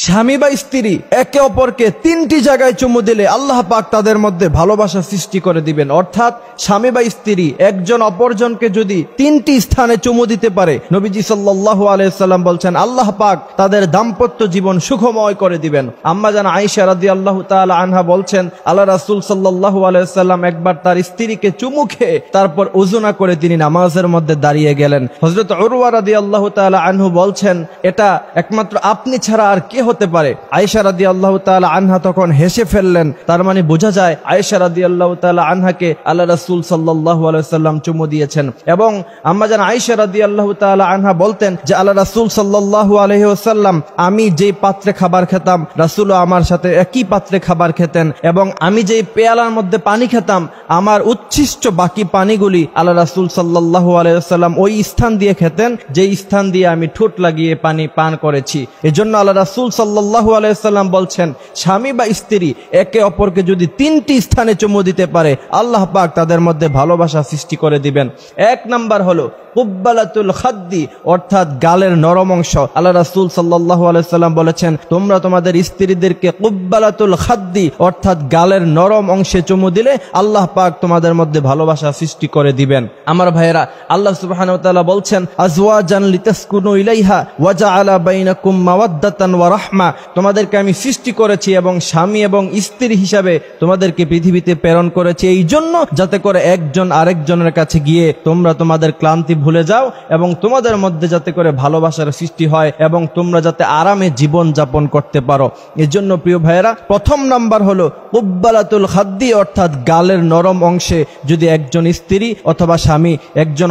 স্বামী বা স্ত্রী একে অপরকে তিনটি জায়গায় চুমু দিলে আল্লাহ পাক তাদের মধ্যে ভালোবাসা সৃষ্টি করে দিবেন। অর্থাৎ স্বামী বা স্ত্রী একজন অপরজনকে যদি তিনটি স্থানে চুমু দিতে পারে, নবীজি সাল্লাল্লাহু আলাইহি সাল্লাম বলছেন আল্লাহ পাক তাদের দাম্পত্য জীবন সুখময় করে দিবেন। আম্মা জান আয়েশা রাদিয়াল্লাহু তাআলা আনহা বলছেন আল্লাহ রাসূল সাল্লাল্লাহু আলাইহি সাল্লাম একবার তার স্ত্রীকে চুমু খেয়ে তারপর ওযু না করে তিনি নামাজের মধ্যে দাঁড়িয়ে গেলেন। হযরত উরওয়া রাদিয়াল্লাহু তাআলা আনহু বলছেন এটা একমাত্র আপনি ছাড়া আর কে হতে পারে। আয়েশা রাদিয়াল্লাহু তাআলা আনহা তখন হেসে ফেললেন। তার মানে বোঝা যায় আয়েশা রাদিয়াল্লাহু তাআলা আনহাকে আল্লাহ রাসূল সাল্লাল্লাহু আলাইহি সাল্লাম চুমু দিয়েছেন। এবং আম্মা জান আয়েশা রাদিয়াল্লাহু তাআলা আনহা বলতেন যে আল্লাহ রাসূল সাল্লাল্লাহু আলাইহি ওয়াসাল্লাম আমি যেই পাত্রে খাবার খেতাম রাসূলও আমার সাথে একই পাত্রে খাবার খেতেন, এবং আমি যেই পেয়ালার মধ্যে পানি খেতাম আমার উচ্ছিষ্ট বাকি পানিগুলি আল্লাহ রাসূল সাল্লাল্লাহু আলাইহি ওয়াসাল্লাম ওই স্থান দিয়ে খেতেন যেই স্থান দিয়ে আমি ঠোঁট লাগিয়ে পানি পান করেছি। এজন্য আল্লাহ রাসূল সাল্লাল্লাহু আলাইহি ওয়াসাল্লাম বলছেন স্বামী বা স্ত্রী একে অপরকে যদি তিনটি স্থানে চুমু দিতে পারে আল্লাহ পাক তাদের মধ্যে ভালোবাসা সৃষ্টি করে দিবেন। এক নাম্বার হলো কুব্বালাতুল খাদ্দি, অর্থাৎ গালের নরম অংশ। আল্লাহ রাসূল সাল্লাল্লাহু আলাইহি সাল্লাম বলেছেন তোমরা তোমাদের স্ত্রীদেরকে কুব্বালাতুল খাদ্দি অর্থাৎ গালের নরম অংশে চুমু দিলে আল্লাহ পাক তোমাদের মধ্যে ভালোবাসা সৃষ্টি করে দিবেন। আমার ভাইয়েরা, আল্লাহ সুবহানাহু ওয়া তাআলা বলছেন আজওয়াজান লিতাসকুনু ইলাইহা ওয়া জাআলা বাইনাকুম মাওয়াদ্দাতান ওয়া রাহমা, তোমাদেরকে আমি সৃষ্টি করেছি এবং স্বামী এবং স্ত্রী হিসাবে তোমাদেরকে পৃথিবীতে প্রেরণ করেছি এই জন্য যাতে করে একজন আরেকজনের কাছে গিয়ে তোমরা তোমাদের ক্লান্তি ভুলে যাও এবং তোমাদের মধ্যে যাতে করে ভালোবাসার সৃষ্টি হয় এবং তোমরা যাতে আরামে জীবন যাপন করতে পারো। এজন্য প্রিয় ভাইয়েরা, প্রথম নাম্বার হলো কুব্বালাতুল খাদ্দি অর্থাৎ গালের নরম অংশে যদি একজন স্ত্রী অথবা স্বামী একজন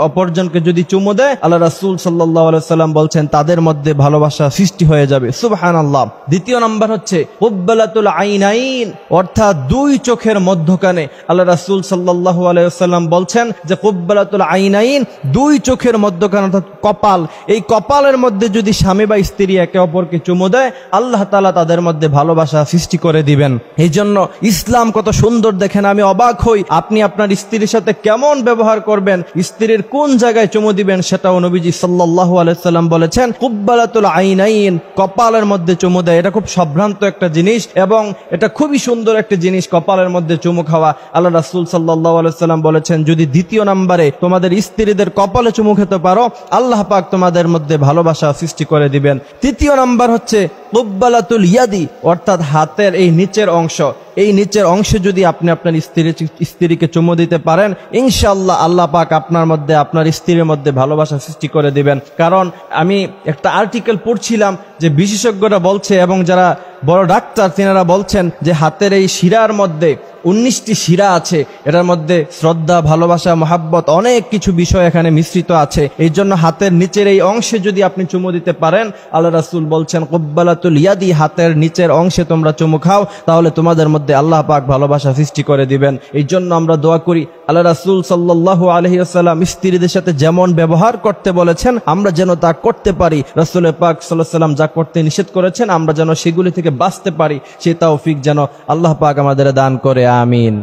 অপরজনকে যদি চুমু দেয় আল্লাহ রাসূল সাল্লাল্লাহু আলাইহি সাল্লাম বলছেন তাদের মধ্যে ভালোবাসা সৃষ্টি হয়ে যাবে। সুবহানাল্লাহ। দ্বিতীয় নাম্বার হচ্ছে কুব্বালাতুল আইনাইন অর্থাৎ দুই চোখের মধ্যখানে। আল্লাহ রাসূল সাল্লাল্লাহু আলাইহি সাল্লাম বলছেন যে কুব্বালাতুল আইনাইন দুই চোখের মধ্যখানে অর্থাৎ কপাল, এই কপালের মধ্যে যদি স্বামী বা স্ত্রী একে অপরকে চুমু দেয় আল্লাহ তাআলা তাদের মধ্যে ভালোবাসা সৃষ্টি করে দিবেন। এই জন্য ইসলাম কত সুন্দর দেখেন, আমি অবাক হই আপনি আপনার স্ত্রীর সাথে কেমন ব্যবহার করবেন, স্ত্রীর কোন জায়গায় চুমু দিবেন সেটাও নবীজি সাল্লাল্লাহু আলাইহি সাল্লাম বলেছেন কুব্বালাতুল আইনাইন কপালের মধ্যে চুমু দেয়। এটা খুব সম্ভ্রান্ত একটা জিনিস এবং এটা খুবই সুন্দর একটা জিনিস কপালের মধ্যে চুমু খাওয়া। আল্লাহ রাসূল সাল্লাল্লাহু আলাইহি সাল্লাম বলেছেন যদি দ্বিতীয় নম্বরে তোমাদের স্ত্রীদের কপালে চুমু খেতে পারো আল্লাহ পাক তোমাদের মধ্যে ভালোবাসা সৃষ্টি করে দিবেন। তৃতীয় নাম্বার হচ্ছে কুব্বালাতুল ইয়াদি অর্থাৎ হাতের এই নিচের অংশ। এই নিচের অংশে যদি আপনি আপনার স্ত্রীকে চুমু দিতে পারেন ইনশাআল্লাহ আল্লাহ পাক আপনার মধ্যে আপনার স্ত্রীর মধ্যে ভালোবাসা সৃষ্টি করে দিবেন। কারণ আমি একটা আর্টিকেল পড়ছিলাম যে বিশেষজ্ঞরা বলছে এবং যারা বড় ডাক্তার তিনারা বলছেন যে হাতের এই শিরার মধ্যে 19টি শিরা আছে, এটার মধ্যে শ্রদ্ধা, ভালোবাসা, মহাব্বত অনেক কিছু বিষয় এখানে মিশ্রিত আছে। এই জন্য হাতের নিচের এই অংশে যদি আপনি চুমু দিতে পারেন আল্লাহ রাসূল বলছেন কুব্বালাতুল ইয়াদি হাতের নিচের অংশে তোমরা চুমু খাও তাহলে তোমাদের মধ্যে আল্লাহ পাক ভালোবাসা সৃষ্টি করে দিবেন। এই জন্য আমরা দোয়া করি আল্লাহ রাসূল সাল্লাল্লাহু আলাইহি ওয়াসাল্লাম স্ত্রীদের সাথে যেমন ব্যবহার করতে বলেছেন আমরা যেন তা করতে পারি, রাসূল পাক সাল্লাল্লাহু আলাইহি ওয়াসাল্লাম যা করতে নিষেধ করেছেন আমরা যেন সেগুলি থেকে বাঁচতে পারি, সে তৌফিক যেন আল্লাহ পাক আমাদের দান করে। আমিন।